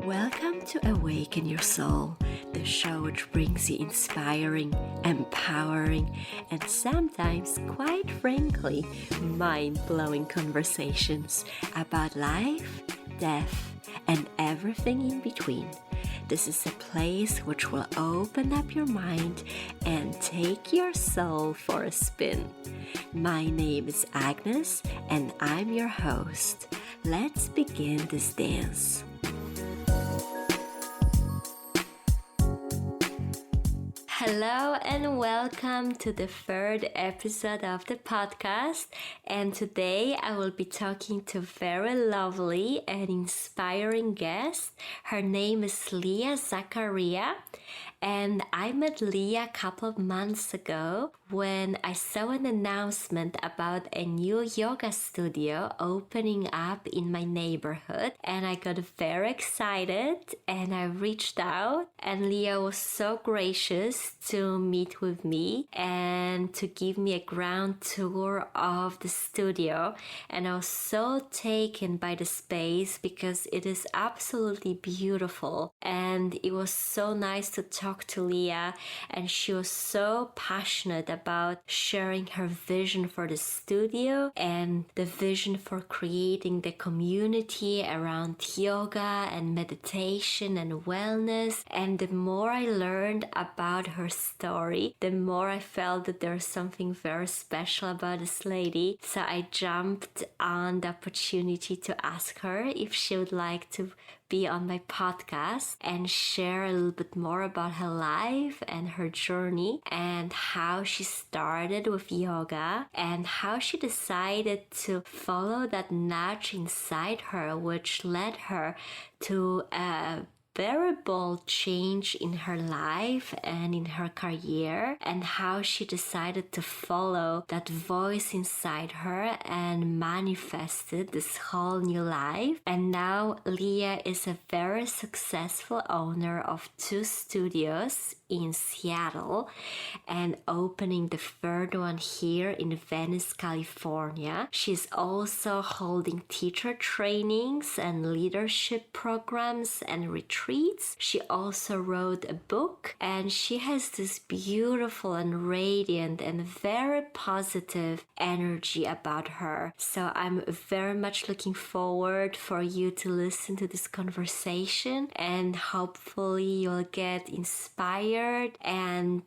Welcome to Awaken Your Soul, the show which brings you inspiring, empowering, and sometimes, quite frankly, mind-blowing conversations about life, death, and everything in between. This is a place which will open up your mind and take your soul for a spin. My name is Agnes, and I'm your host. Let's begin this dance. Hello and welcome to the third episode of the podcast. And today I will be talking to a very lovely and inspiring guest. Her name is Leah Zaccaria. And I met Leah a couple of months ago when I saw an announcement about a new yoga studio opening up in my neighborhood. And I got very excited and I reached out, and Leah was so gracious to meet with me and to give me a ground tour of the studio. And I was so taken by the space because it is absolutely beautiful, and it was so nice to talk to Leah, and she was so passionate about sharing her vision for the studio and the vision for creating the community around yoga and meditation and wellness. And the more I learned about her story, the more I felt that there's something very special about this lady. So I jumped on the opportunity to ask her if she would like to be on my podcast and share a little bit more about her life and her journey and how she started with yoga and how she decided to follow that nudge inside her, which led her to a very bold change in her life and in her career, and how she decided to follow that voice inside her and manifested this whole new life. And now Leah is a very successful owner of 2 studios in Seattle and opening the third one here in Venice, California. She's also holding teacher trainings and leadership programs and retreats. She also wrote a book, and she has this beautiful and radiant and very positive energy about her. So I'm very much looking forward for you to listen to this conversation, and hopefully you'll get inspired and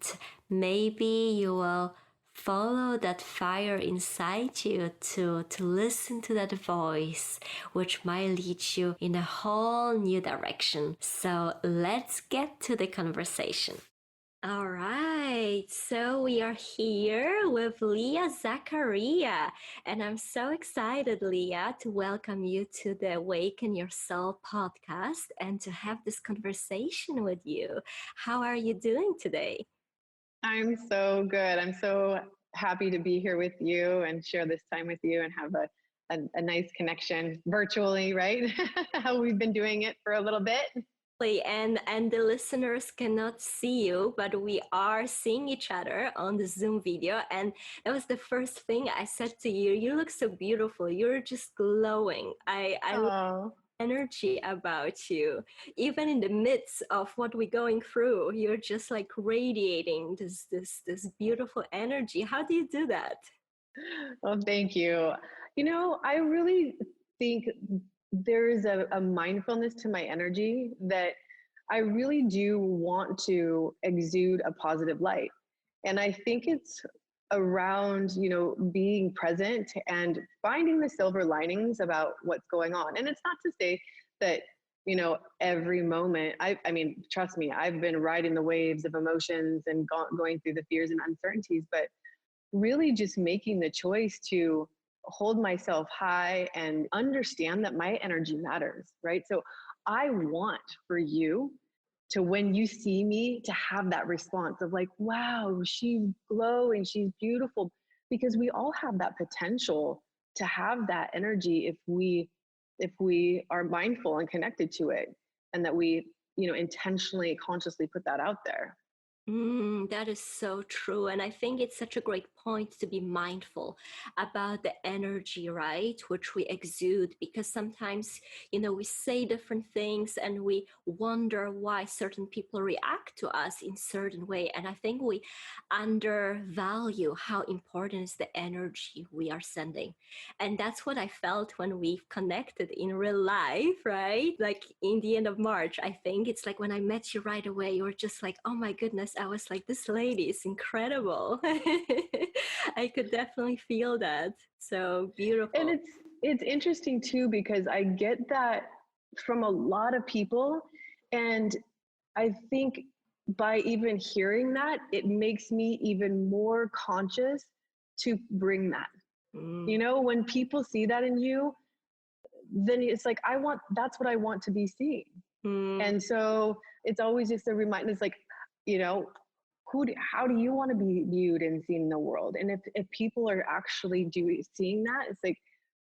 maybe you will follow that fire inside you to listen to that voice, which might lead you in a whole new direction. So let's get to the conversation. All right, so we are here with Leah Zaccaria, and I'm so excited, Leah, to welcome you to the Awaken Your Soul podcast and to have this conversation with you. How are you doing today? I'm so good. I'm so happy to be here with you and share this time with you and have a nice connection virtually, right? How we've been doing it for a little bit. And the listeners cannot see you, but we are seeing each other on the Zoom video. And that was the first thing I said to you. You look so beautiful. You're just glowing. I love energy about you. Even in the midst of what we're going through, you're just like radiating this beautiful energy. How do you do that? Well, thank you. I really think there is a mindfulness to my energy that I really do want to exude a positive light. And I think it's around, being present and finding the silver linings about what's going on. And it's not to say that, every moment, I mean, trust me, I've been riding the waves of emotions and going through the fears and uncertainties, but really just making the choice to hold myself high and understand that my energy matters, right? So I want for you to, when you see me, to have that response of like, wow, she's glowing, she's beautiful, because we all have that potential to have that energy if we are mindful and connected to it, and that we, consciously put that out there. That is so true. And I think it's such a great point to be mindful about the energy, right, which we exude, because sometimes, we say different things and we wonder why certain people react to us in certain way. And I think we undervalue how important is the energy we are sending. And that's what I felt when we connected in real life, right? Like in the end of March, I think it's like when I met you right away, you were just like, oh my goodness, I was like, this lady is incredible. I could definitely feel that. So And beautiful. it's interesting too, because I get that from a lot of people. And I think by even hearing that, it makes me even more conscious to bring that. Mm, When people see that in you, then it's like, that's what I want to be seeing. mm, And so it's always just a reminder. It's like, you know, how do you want to be viewed and seen in the world? And if people are actually seeing that, it's like,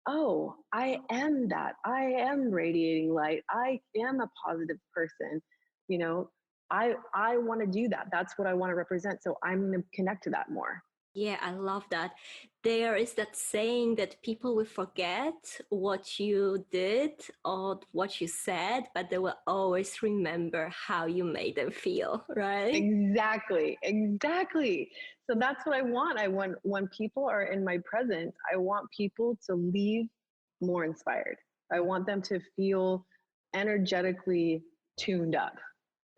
oh, I am that. I am radiating light. I am a positive person. You know, I want to do that. That's what I want to represent. So I'm going to connect to that more. yeah, I love that. There is that saying that people will forget what you did or what you said, but they will always remember how you made them feel, right? Exactly. Exactly. So that's what I want. I want, when people are in my presence, I want people to leave more inspired. I want them to feel energetically tuned up,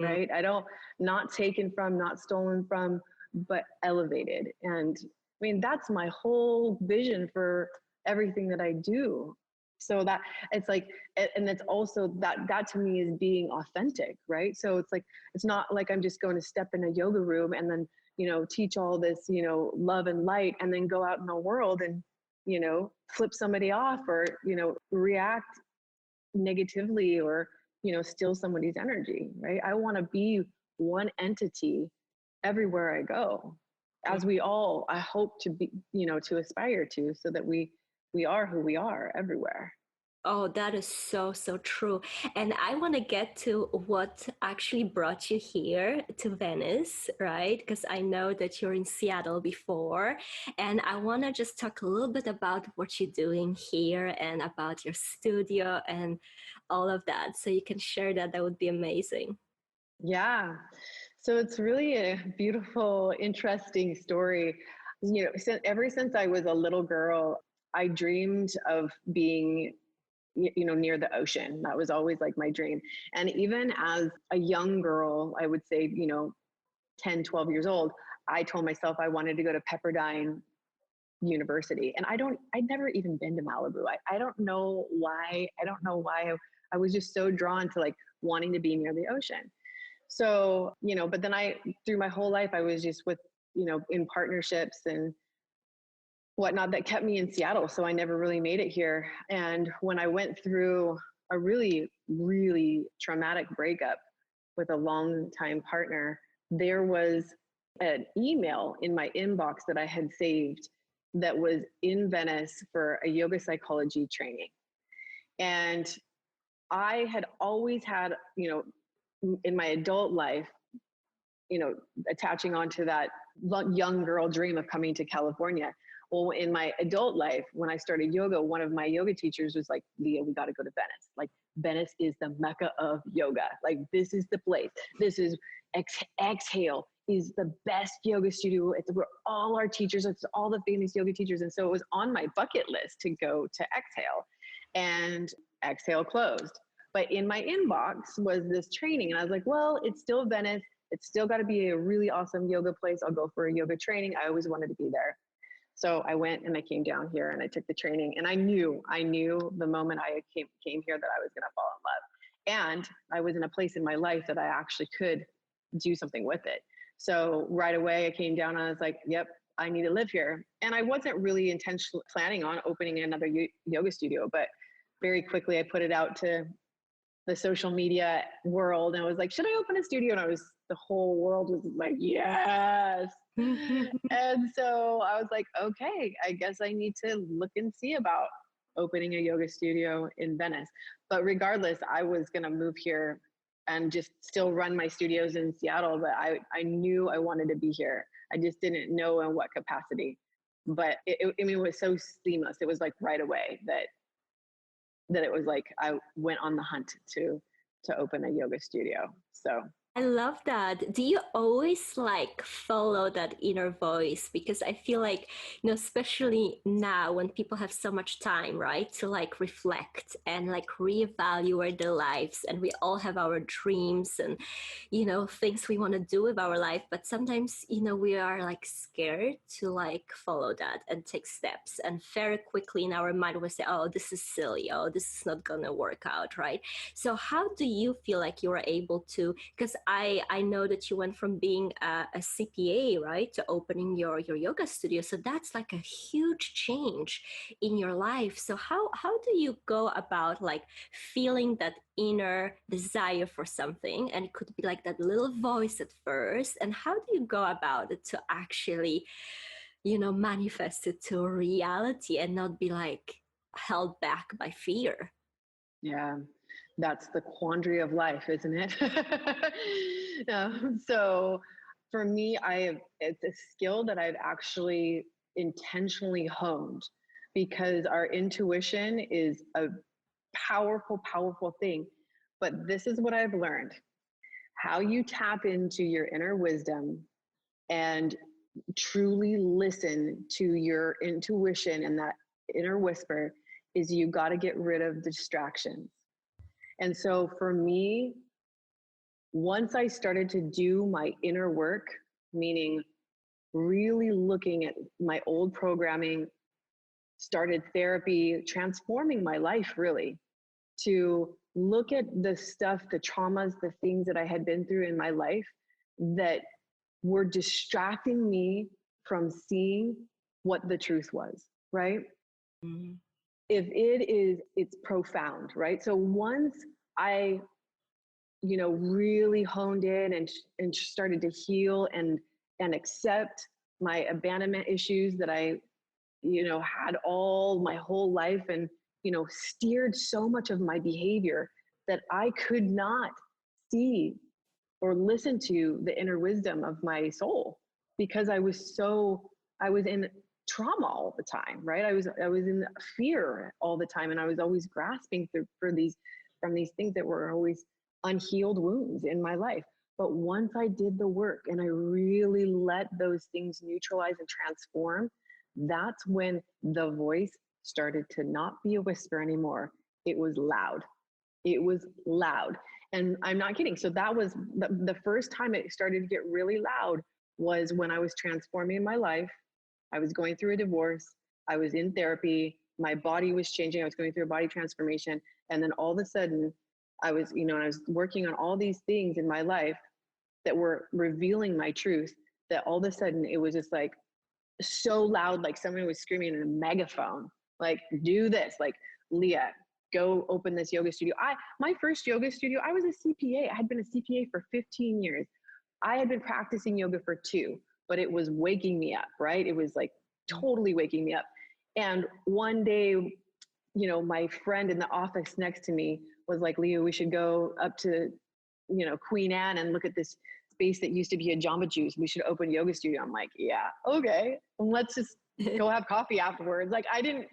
Mm. right? I don't, not taken from, not stolen from, but elevated. And I mean, that's my whole vision for everything that I do. So that it's like, and it's also that to me is being authentic, right? So it's like, it's not like I'm just going to step in a yoga room and then, teach all this, love and light, and then go out in the world and, flip somebody off, or, react negatively, or, steal somebody's energy, right? I want to be one entity everywhere I go, as we all, I hope to be, to aspire to, so that we are who we are everywhere. Oh, that is so, so true. And I want to get to what actually brought you here to Venice, right? Because I know that you're in Seattle before. And I want to just talk a little bit about what you're doing here and about your studio and all of that. So you can share that. That would be amazing. Yeah. So it's really a beautiful, interesting story. Ever since I was a little girl, I dreamed of being, near the ocean. That was always like my dream. And even as a young girl, I would say, 10, 12 years old, I told myself I wanted to go to Pepperdine University. And I'd never even been to Malibu. I don't know why. I don't know why I was just so drawn to like wanting to be near the ocean. So, but then through my whole life, I was just with, in partnerships and whatnot that kept me in Seattle. So I never really made it here. And when I went through a really, really traumatic breakup with a longtime partner, there was an email in my inbox that I had saved that was in Venice for a yoga psychology training. And I had always had, in my adult life, attaching onto that young girl dream of coming to California. Well, in my adult life, when I started yoga, one of my yoga teachers was like, Leah, we got to go to Venice. Like, Venice is the mecca of yoga. Like, this is the place. This is Exhale is the best yoga studio. It's where all our teachers, it's all the famous yoga teachers. And so it was on my bucket list to go to Exhale, and Exhale closed. But in my inbox was this training. And I was like, well, it's still Venice. It's still got to be a really awesome yoga place. I'll go for a yoga training. I always wanted to be there. So I went and I came down here and I took the training, and I knew the moment I came here that I was going to fall in love. And I was in a place in my life that I actually could do something with it. So right away I came down and I was like, yep, I need to live here. And I wasn't really intentionally planning on opening another yoga studio, but very quickly I put it out to the social media world and I was like, should I open a studio? And the whole world was like, yes. And so I was like, okay, I guess I need to look and see about opening a yoga studio in Venice. But regardless, I was going to move here and just still run my studios in Seattle. But I knew I wanted to be here. I just didn't know in what capacity. but I mean, it was so seamless. It was like right away that it was like I went on the hunt to open a yoga studio. So I love that. Do you always like follow that inner voice? Because I feel like, especially now when people have so much time, right, to like reflect and like reevaluate their lives, and we all have our dreams and, things we want to do with our life. But sometimes, we are like scared to like follow that and take steps. And very quickly in our mind, we say, oh, this is silly. Oh, this is not going to work out, right? So how do you feel like you were able to, because I know that you went from being a CPA, right, to opening your yoga studio. So that's like a huge change in your life. So how do you go about like feeling that inner desire for something? And it could be like that little voice at first. And how do you go about it to actually, manifest it to reality and not be like held back by fear? yeah, that's the quandary of life, isn't it? So for me, it's a skill that I've actually intentionally honed because our intuition is a powerful, powerful thing. But this is what I've learned: how you tap into your inner wisdom and truly listen to your intuition and that inner whisper is you got to get rid of the distractions. And so for me, once I started to do my inner work, meaning really looking at my old programming, started therapy, transforming my life really, to look at the stuff, the traumas, the things that I had been through in my life that were distracting me from seeing what the truth was, right? Mm. If it is, it's profound, right? So once I, really honed in and started to heal and accept my abandonment issues that I, had all my whole life and, steered so much of my behavior that I could not see or listen to the inner wisdom of my soul because I was in trauma all the time, right? I was in fear all the time, and I was always grasping for these from these things that were always unhealed wounds in my life. But once I did the work and I really let those things neutralize and transform, that's when the voice started to not be a whisper anymore. It was loud. It was loud. And I'm not kidding. So that was the first time it started to get really loud was when I was transforming my life. I was going through a divorce. I was in therapy. My body was changing. I was going through a body transformation. And then all of a sudden, I was, I was working on all these things in my life that were revealing my truth, that all of a sudden it was just like so loud, like someone was screaming in a megaphone, like, do this, like, Leah, go open this yoga studio. My first yoga studio, I was a CPA. I had been a CPA for 15 years. I had been practicing yoga for 2, but it was waking me up, right? It was like totally waking me up. And one day, my friend in the office next to me was like, Leah, we should go up to, Queen Anne and look at this space that used to be a Jamba Juice. We should open a yoga studio. I'm like, yeah, okay. Let's just go have coffee afterwards. Like I didn't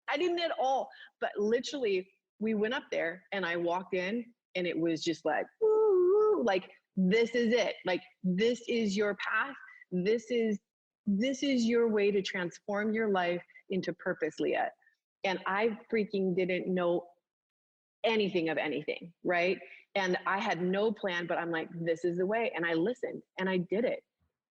at all, but literally we went up there and I walked in and it was just like, woo, like, this is it. Like, this is your path. This is your way to transform your life into purpose, Leah. And I freaking didn't know anything of anything, right? And I had no plan, but I'm like, this is the way. And I listened and I did it.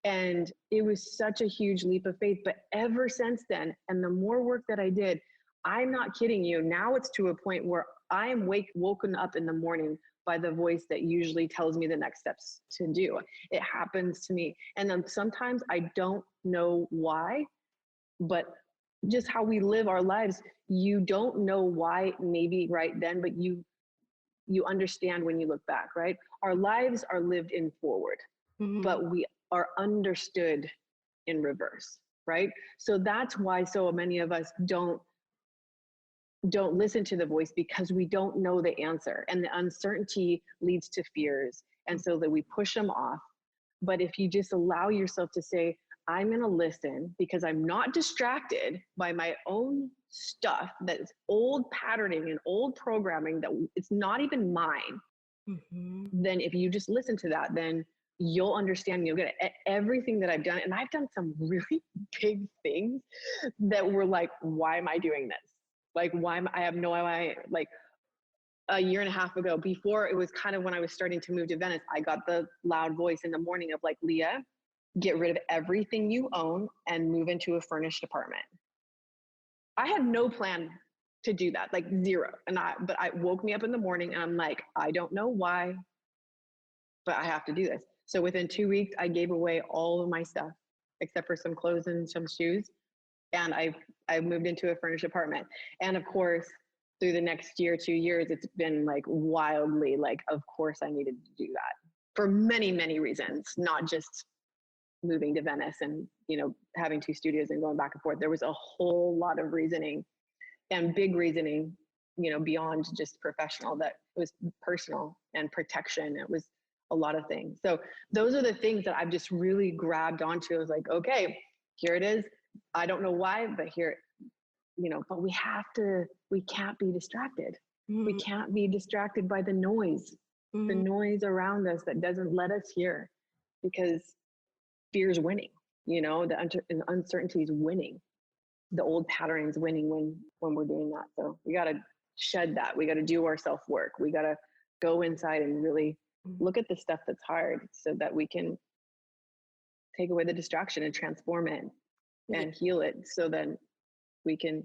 And it was such a huge leap of faith. But ever since then, and the more work that I did, I'm not kidding you. Now it's to a point where I am woken up in the morning by the voice that usually tells me the next steps to do. It happens to me. And then sometimes I don't know why, but just how we live our lives, you don't know why maybe right then, but you understand when you look back, right? Our lives are lived in forward, Mhm. but we are understood in reverse, right? So that's why so many of us don't listen to the voice, because we don't know the answer, and the uncertainty leads to fears, and so that we push them off. But if you just allow yourself to say, I'm going to listen because I'm not distracted by my own stuff that's old patterning and old programming that it's not even mine. Mm-hmm. Then if you just listen to that, then you'll understand, you'll get everything that I've done. And I've done some really big things that were like, why am I doing this? Like, I have no idea. Like a year and a half ago, before it was kind of when I was starting to move to Venice, I got the loud voice in the morning of like, Leah, get rid of everything you own and move into a furnished apartment. I had no plan to do that, like zero. But I woke me up in the morning and I'm like, I don't know why, but I have to do this. So within 2 weeks, I gave away all of my stuff except for some clothes and some shoes. And I moved into a furnished apartment. And of course, through the next year, 2 years, it's been like wildly like, of course I needed to do that for many, many reasons, not just moving to Venice and, having 2 studios and going back and forth. There was a whole lot of reasoning and big reasoning, beyond just professional, that it was personal and protection. It was a lot of things. So those are the things that I've just really grabbed onto. I was like, okay, here it is. I don't know why, but here, but we can't be distracted. Mm-hmm. We can't be distracted by the noise around us that doesn't let us hear, because fear is winning, the uncertainty is winning. The old patterning is winning when we're doing that. So we got to shed that. We got to do our self work. We got to go inside and really look at the stuff that's hard so that we can take away the distraction and transform it and heal it, so then we can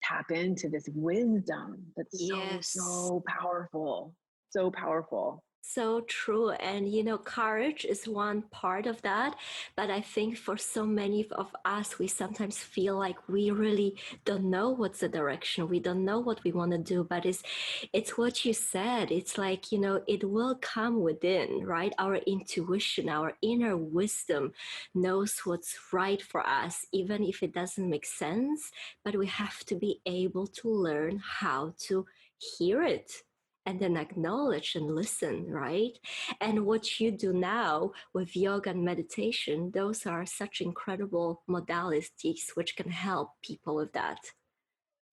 tap into this wisdom that's so powerful, so powerful. So true. And, courage is one part of that. But I think for so many of us, we sometimes feel like we really don't know what's the direction. We don't know what we want to do. But it's what you said. It's like, it will come within, right? Our intuition, our inner wisdom knows what's right for us, even if it doesn't make sense. But we have to be able to learn how to hear it and then acknowledge and listen, right? And what you do now with yoga and meditation, those are such incredible modalities which can help people with that,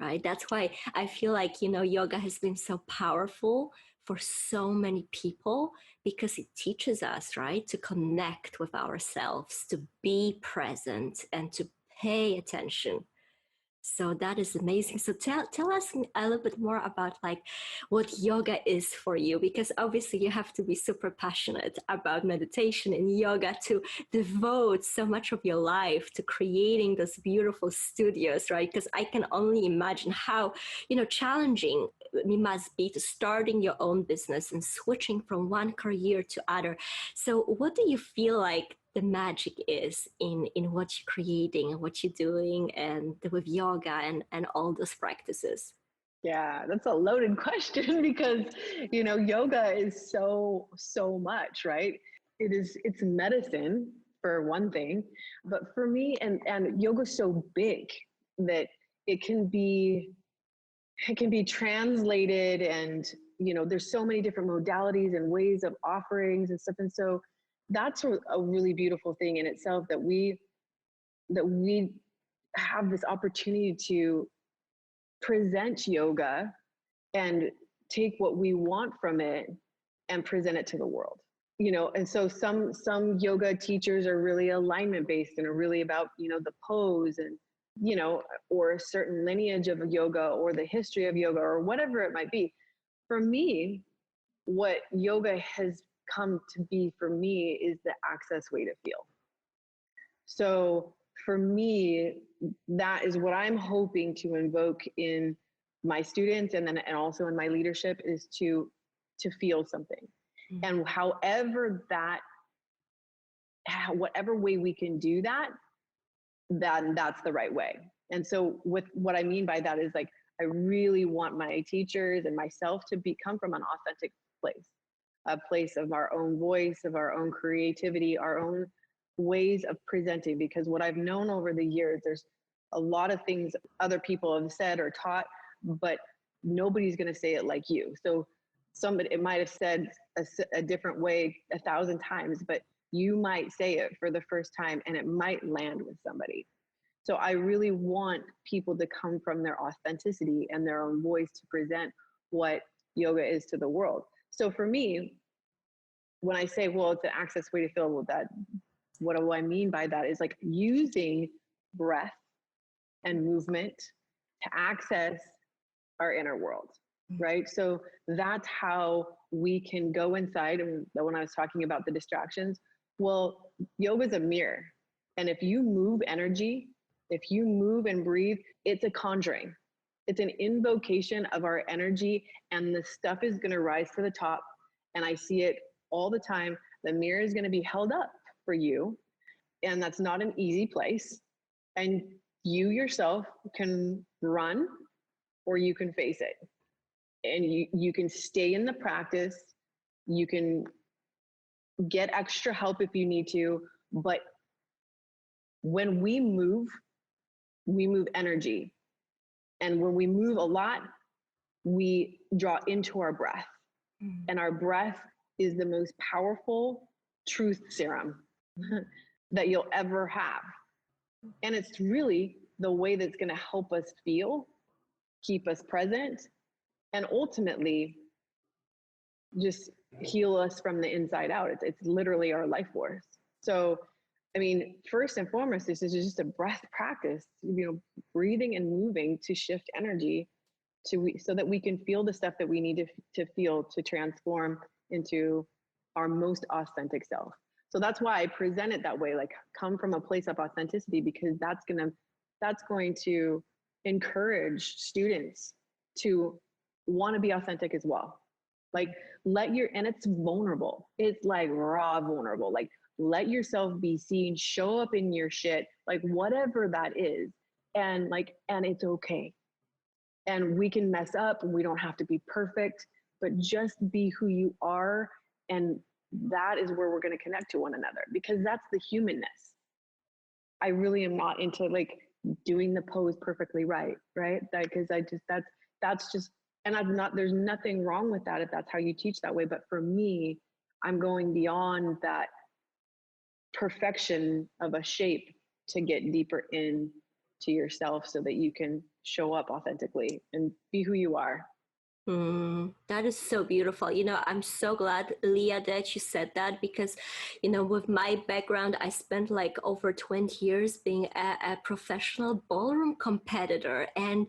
right? That's why I feel like, yoga has been so powerful for so many people, because it teaches us, right, to connect with ourselves, to be present and to pay attention. So that is amazing. So tell us a little bit more about like what yoga is for you, because obviously you have to be super passionate about meditation and yoga to devote so much of your life to creating those beautiful studios, right? Because I can only imagine how, challenging it must be to starting your own business and switching from one career to other. So what do you feel like the magic is in what you're creating and what you're doing and with yoga and all those practices? Yeah, that's a loaded question because, yoga is so much, right? It's medicine for one thing, but for me, and yoga's so big that it can be translated, and there's so many different modalities and ways of offerings and stuff. And so that's a really beautiful thing in itself, that we have this opportunity to present yoga and take what we want from it and present it to the world. And so some yoga teachers are really alignment based and are really about, the pose and, or a certain lineage of yoga or the history of yoga or whatever it might be. For me, what yoga has come to be for me is the access way to feel. So for me, that is what I'm hoping to invoke in my students, and also in my leadership, is to feel something. Mm-hmm. And whatever way we can do that, that's the right way. And so with what I mean by that is, like, I really want my teachers and myself to come from an authentic place, a place of our own voice, of our own creativity, our own ways of presenting. Because what I've known over the years, there's a lot of things other people have said or taught, but nobody's going to say it like you. So it might have said a different way 1,000 times, but you might say it for the first time and it might land with somebody. So I really want people to come from their authenticity and their own voice to present what yoga is to the world. So for me, when I say, well, it's an access way to feel, well, that, what do I mean by that is like using breath and movement to access our inner world, right? So that's how we can go inside. And when I was talking about the distractions, well, yoga is a mirror. And if you move energy, if you move and breathe, it's a conjuring. It's an invocation of our energy, and the stuff is going to rise to the top. And I see it all the time. The mirror is going to be held up for you, and that's not an easy place. And you yourself can run or you can face it. And you can stay in the practice. You can get extra help if you need to. But when we move energy. And when we move a lot, we draw into our breath. And our breath is the most powerful truth serum that you'll ever have. And it's really the way that's going to help us feel, keep us present, and ultimately just heal us from the inside out. It's literally our life force. So, I mean, first and foremost, this is just a breath practice, breathing and moving to shift energy so that we can feel the stuff that we need to feel to transform into our most authentic self. So that's why I present it that way, like come from a place of authenticity, because that's going to encourage students to want to be authentic as well. Like and it's vulnerable. It's like raw vulnerable. Like let yourself be seen, show up in your shit, like whatever that is. And it's okay. And we can mess up and we don't have to be perfect, but just be who you are. And that is where we're going to connect to one another, because that's the humanness. I really am not into like doing the pose perfectly right? Because that's just, and there's nothing wrong with that if that's how you teach that way. But for me, I'm going beyond that perfection of a shape to get deeper in to yourself so that you can show up authentically and be who you are. That is so beautiful. I'm so glad, Leah, that you said that because, with my background, I spent like over 20 years being a professional ballroom competitor. And,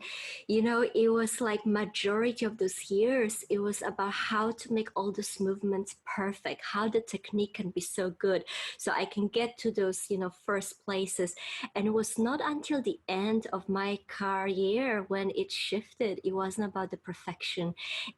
it was like majority of those years, it was about how to make all those movements perfect, how the technique can be so good. So I can get to those, first places. And it was not until the end of my career when it shifted. It wasn't about the perfection.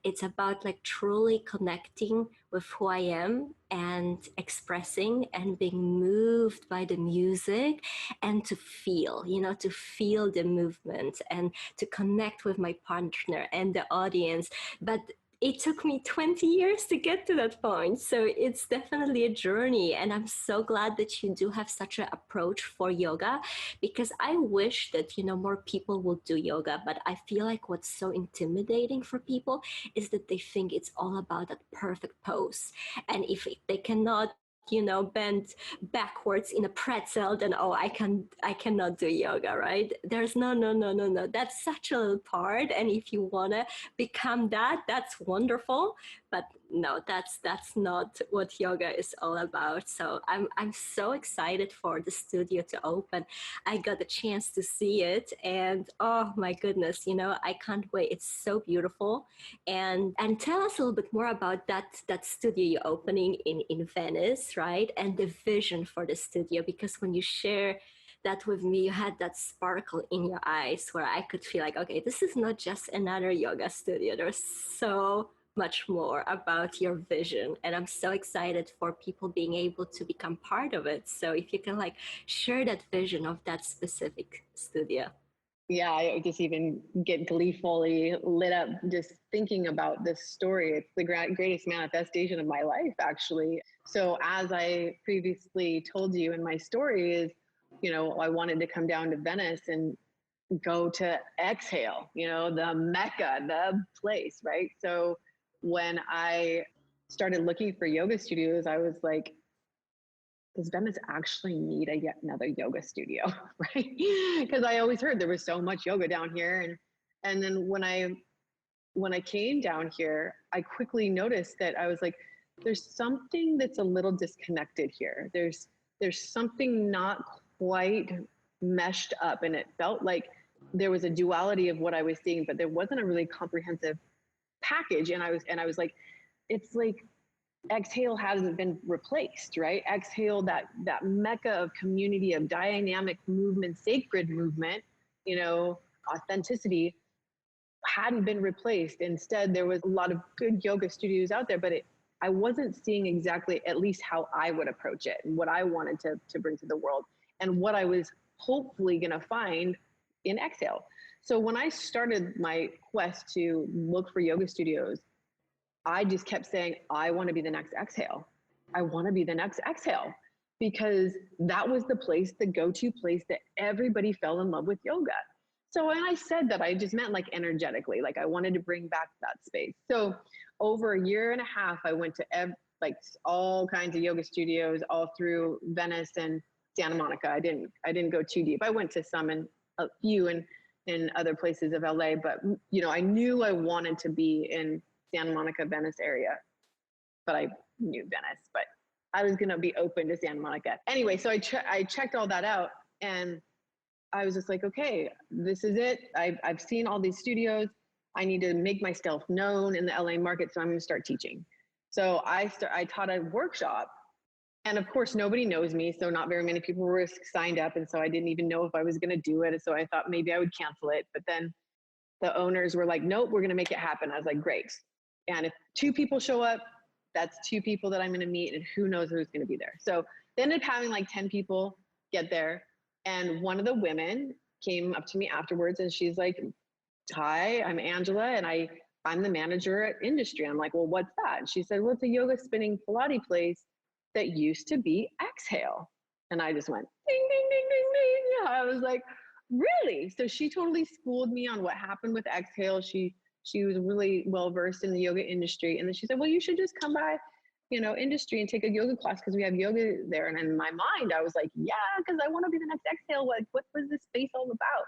It's about like truly connecting with who I am and expressing and being moved by the music and to feel the movement and to connect with my partner and the audience. But it took me 20 years to get to that point. So it's definitely a journey. And I'm so glad that you do have such an approach for yoga, because I wish that, more people will do yoga. But I feel like what's so intimidating for people is that they think it's all about that perfect pose. And if they cannot bend backwards in a pretzel, then I cannot do yoga, right? There's no. That's such a little part. And if you wanna become that, that's wonderful. But no, that's not what yoga is all about. So I'm so excited for the studio to open. I got a chance to see it, and oh my goodness, I can't wait. It's so beautiful. And tell us a little bit more about that studio you're opening in Venice, right? And the vision for the studio, because when you share that with me, you had that sparkle in your eyes where I could feel like, okay, this is not just another yoga studio. There's so much more about your vision, and I'm so excited for people being able to become part of it. So if you can like share that vision of that specific studio. Yeah, I just even get gleefully lit up just thinking about this story. It's the greatest manifestation of my life, actually. So, as I previously told you in my story, is I wanted to come down to Venice and go to exhale, the mecca, the place, right? So, when I started looking for yoga studios, I was like, does Venice actually need a yet another yoga studio, right? Because I always heard there was so much yoga down here, and then when I came down here, I quickly noticed that I was like, there's something that's a little disconnected here. There's something not quite meshed up, and it felt like there was a duality of what I was seeing, but there wasn't a really comprehensive package. And I was like, it's like exhale hasn't been replaced, right? Exhale, that mecca of community, of dynamic movement, sacred movement, you know, authenticity, hadn't been replaced. Instead, there was a lot of good yoga studios out there, but I wasn't seeing exactly at least how I would approach it and what I wanted to bring to the world and what I was hopefully going to find in Exhale. So when I started my quest to look for yoga studios, I just kept saying, I want to be the next Exhale. I want to be the next Exhale, because that was the place, the go-to place that everybody fell in love with yoga. So when I said that, I just meant like energetically, like I wanted to bring back that space. So over a year and a half, I went to like all kinds of yoga studios all through Venice and Santa Monica. I didn't go too deep. I went to some and a few in other places of LA, but you know, I knew I wanted to be in Santa Monica, Venice area, but I knew Venice, but I was going to be open to Santa Monica. Anyway, so I checked all that out, and I was just like, okay, this is it. I've seen all these studios. I need to make myself known in the LA market, so I'm going to start teaching. So I taught a workshop, and of course nobody knows me, so not very many people were signed up, and so I didn't even know if I was going to do it. So I thought maybe I would cancel it, but then the owners were like, nope, we're going to make it happen. I was like, great. And if 2 people show up, that's 2 people that I'm going to meet, and who knows who's going to be there. So they ended up having like 10 people get there. And one of the women came up to me afterwards, and she's like, hi, I'm Angela, and I'm the manager at Industry. I'm like, well, what's that? And she said, well, it's a yoga spinning Pilates place that used to be Exhale. And I just went, ding, ding, ding, ding, ding. I was like, really? So she totally schooled me on what happened with Exhale. She was really well versed in the yoga industry. And then she said, well, you should just come by, you know, Industry and take a yoga class, because we have yoga there. And in my mind, I was like, yeah, because I want to be the next Exhale. Like, what was this space all about?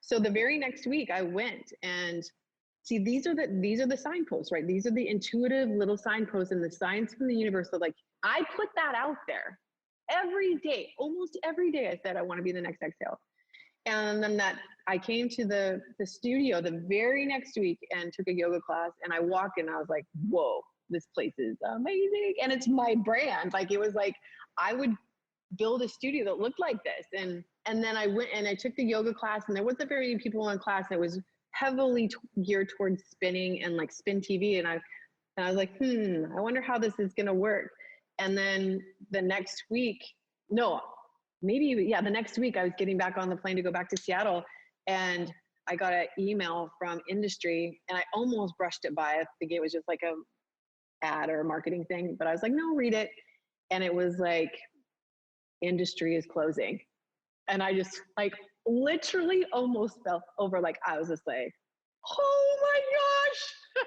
So the very next week I went, and see, these are the signposts, right? These are the intuitive little signposts and the signs from the universe. So like, I put that out there every day, almost every day. I said, I want to be the next Exhale. And then I came to the studio the very next week and took a yoga class, and I walked in and I was like, whoa, this place is amazing. And it's my brand. Like, it was like, I would build a studio that looked like this. And then I went and I took the yoga class, and there wasn't very many people in class. It was heavily geared towards spinning and like spin TV. And I was like, I wonder how this is going to work. And then the next week, no, the next week I was getting back on the plane to go back to Seattle, and I got an email from Industry, and I almost brushed it by. I think it was just like a ad or a marketing thing, but I was like, no, read it. And it was like, Industry is closing. And I just like literally almost fell over. Like, I was just like, oh my gosh.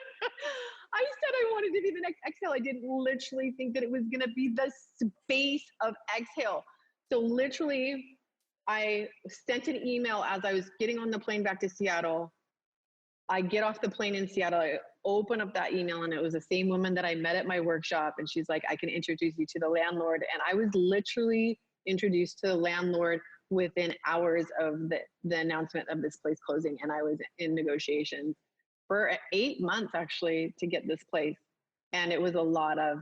I said I wanted to be the next Exhale. I didn't literally think that it was going to be the space of Exhale. So literally, I sent an email as I was getting on the plane back to Seattle. I get off the plane in Seattle. I open up that email, and it was the same woman that I met at my workshop. And she's like, I can introduce you to the landlord. And I was literally introduced to the landlord within hours of the announcement of this place closing. And I was in negotiations for 8 months actually to get this place. And it was a lot of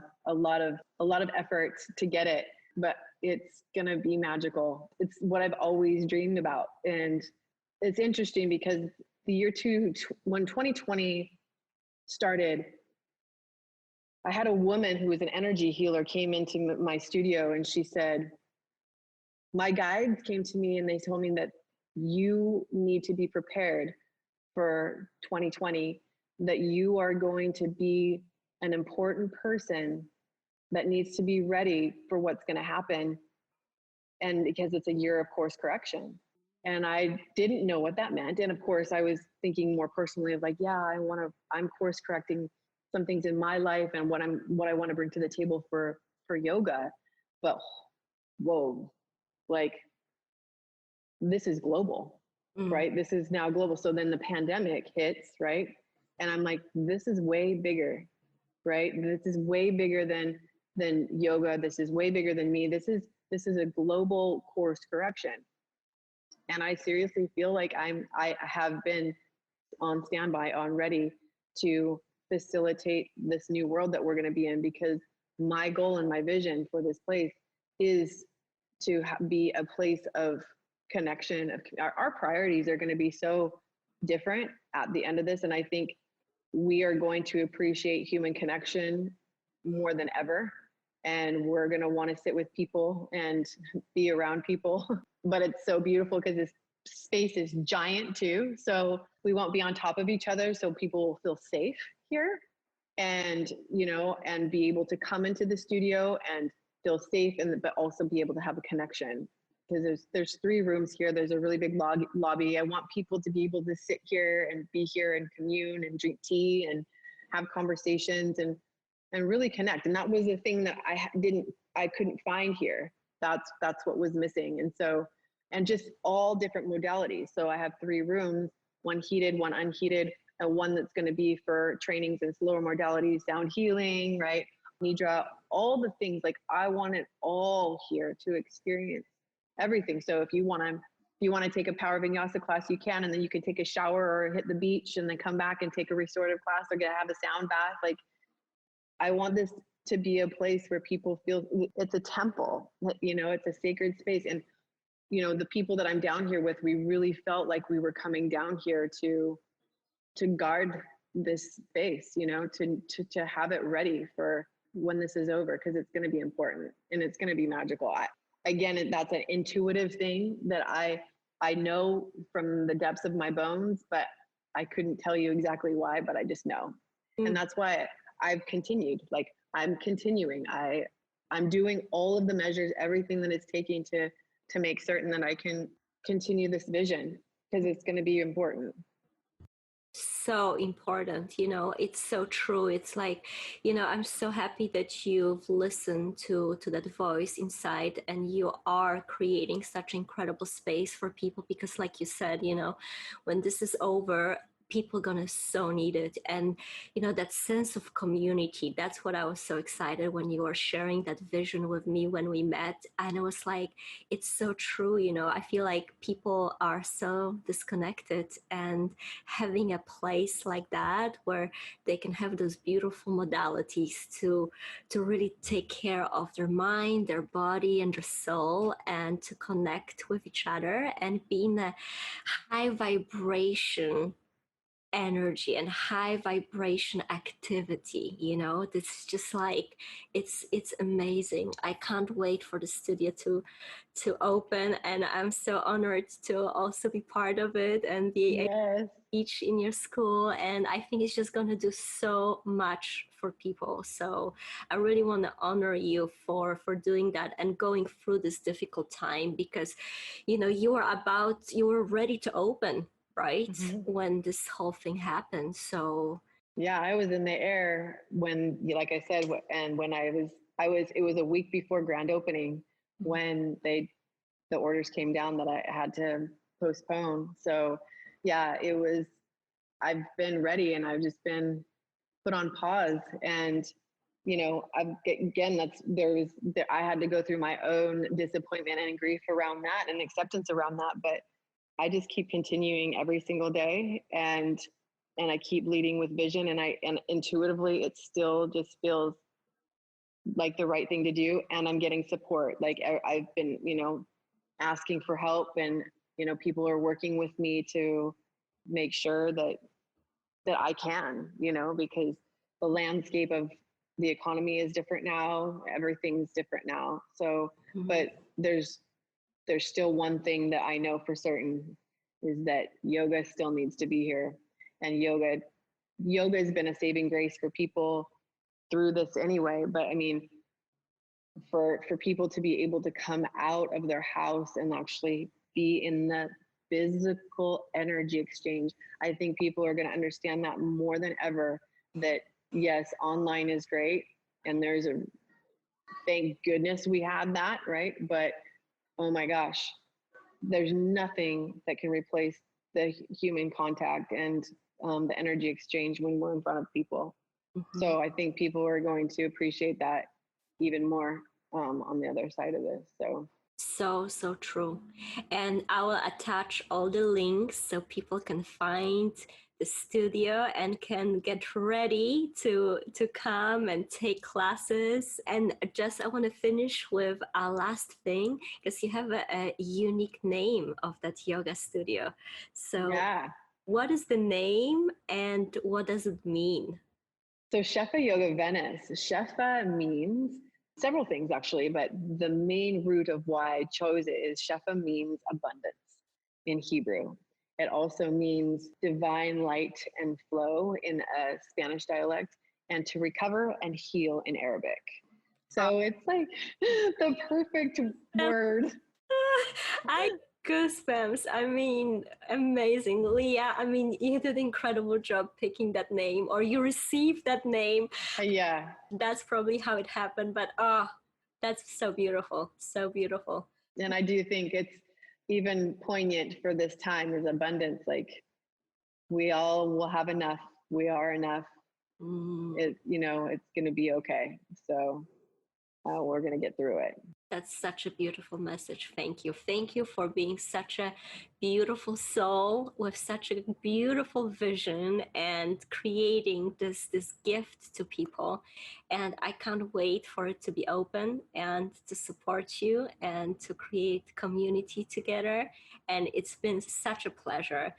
effort to get it, but it's going to be magical. It's what I've always dreamed about. And it's interesting because when 2020 started, I had a woman who was an energy healer came into my studio, and she said, my guides came to me and they told me that you need to be prepared for 2020, that you are going to be an important person that needs to be ready for what's going to happen. And because it's a year of course correction. And I didn't know what that meant. And of course I was thinking more personally of like, yeah, I'm course correcting some things in my life and what I want to bring to the table for yoga. But whoa, like this is global, Mm. right? This is now global. So then the pandemic hits, right? And I'm like, this is way bigger, right? This is way bigger than yoga. This is way bigger than me. This is a global course correction. And I seriously feel like I have been on standby, on ready to facilitate this new world that we're going to be in, because my goal and my vision for this place is to be a place of connection. Of our priorities are going to be so different at the end of this, and I think we are going to appreciate human connection more than ever, and we're going to want to sit with people and be around people. But it's so beautiful because this space is giant too, so we won't be on top of each other, so people will feel safe here, and and be able to come into the studio and feel safe, and but also be able to have a connection, because there's 3 rooms here. There's a really big lobby. I want people to be able to sit here and be here and commune and drink tea and have conversations and really connect. And that was the thing that I couldn't find here. That's what was missing. And so, and just all different modalities. So I have 3 rooms, one heated, one unheated, and one that's going to be for trainings and slower modalities, sound healing, right? Nidra, all the things. Like, I want it all here to experience everything. So if you want to take a power vinyasa class, you can, and then you can take a shower or hit the beach and then come back and take a restorative class, or get have a sound bath. Like, I want this to be a place where people feel it's a temple, it's a sacred space. And the people that I'm down here with, we really felt like we were coming down here to guard this space, to have it ready for when this is over, because it's going to be important and it's going to be magical. Again, that's an intuitive thing that I know from the depths of my bones, but I couldn't tell you exactly why, but I just know. And that's why I've continued. Like, I'm continuing. I'm doing all of the measures, everything that it's taking to make certain that I can continue this vision, because it's going to be important. So important, it's so true. It's like, I'm so happy that you've listened to that voice inside, and you are creating such incredible space for people, because like you said, when this is over, people gonna so need it. And that sense of community, that's what I was so excited when you were sharing that vision with me when we met. And it was like, it's so true. I feel like people are so disconnected, and having a place like that where they can have those beautiful modalities to really take care of their mind, their body, and their soul, and to connect with each other and be in a high vibration energy and high vibration activity. This is just like, it's amazing. I can't wait for the studio to open, and I'm so honored to also be part of it and be able Yes. to teach in your school. And I think it's just going to do so much for people. So I really want to honor you for doing that and going through this difficult time, because you were ready to open, right? Mm-hmm. When this whole thing happened. So Yeah, I was in the air when, like I said, and when it was a week before grand opening when the orders came down that I had to postpone. So yeah, I've been ready, and I've just been put on pause. And again, I had to go through my own disappointment and grief around that, and acceptance around that. But I just keep continuing every single day, and I keep leading with vision, and intuitively it still just feels like the right thing to do. And I'm getting support. Like, I've been, asking for help, and people are working with me to make sure that I can, because the landscape of the economy is different now. Everything's different now. So, but there's still one thing that I know for certain, is that yoga still needs to be here. And yoga has been a saving grace for people through this anyway. But I mean, for people to be able to come out of their house and actually be in the physical energy exchange, I think people are going to understand that more than ever, that yes, online is great, and there's a thank goodness we had that, right? But oh my gosh, there's nothing that can replace the human contact and the energy exchange when we're in front of people. Mhm. So I think people are going to appreciate that even more on the other side of this. So So true. And I will attach all the links so people can find the studio and can get ready to come and take classes. And just I want to finish with a last thing because you have a unique name of that yoga studio. So yeah. what is the name and what does it mean? So Shefa Yoga Venice, Shefa means several things actually, but the main root of why I chose it is Shefa means abundance in Hebrew. It also means divine light and flow in a Spanish dialect, and to recover and heal in Arabic. So it's like the perfect word. I goosebumps. I mean, amazing. Leah, I mean, you did an incredible job picking that name, or you received that name. Yeah. That's probably how it happened, but oh, that's so beautiful. So beautiful. And I do think it's even poignant for this time is abundance. Like we all will have enough. We are enough. Mm. It's going to be okay. So we're going to get through it. That's such a beautiful message. Thank you. Thank you for being such a beautiful soul with such a beautiful vision and creating this gift to people. And I can't wait for it to be open and to support you and to create community together. And it's been such a pleasure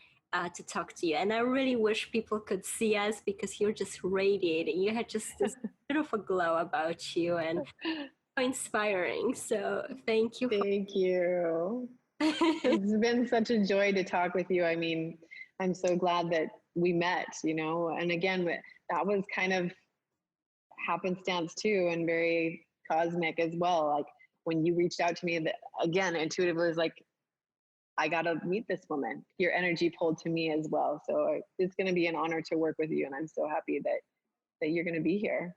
to talk to you. And I really wish people could see us because you're just radiating. You had just this beautiful glow about you, and inspiring. So thank you for Thank you. It's been such a joy to talk with you. I mean, I'm so glad that we met, and again, that was kind of happenstance too, and very cosmic as well. Like when you reached out to me, that again, intuitively was like, I got to meet this woman. Your energy pulled to me as well. So it's going to be an honor to work with you. And I'm so happy that you're going to be here.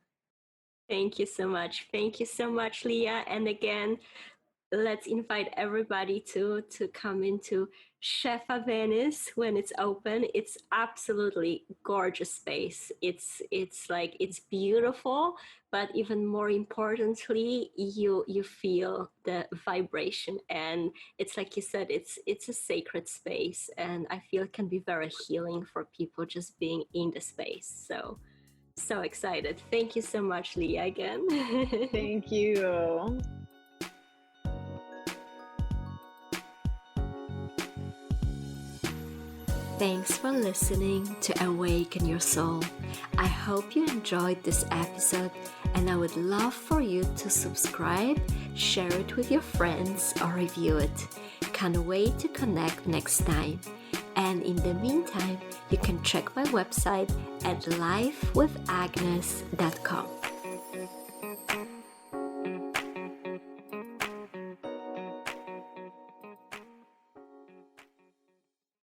Thank you so much. Thank you so much, Leah. And again, let's invite everybody to come into Shefa Venice when it's open. It's absolutely gorgeous space. It's like it's beautiful, but even more importantly, you feel the vibration, and it's like you said, it's a sacred space, and I feel it can be very healing for people just being in the space. So excited. Thank you so much, Leah, again. Thank you. Thanks for listening to Awaken Your Soul. I hope you enjoyed this episode, and I would love for you to subscribe, share it with your friends, or review it. Can't wait to connect next time. And in the meantime, you can check my website at lifewithagnes.com.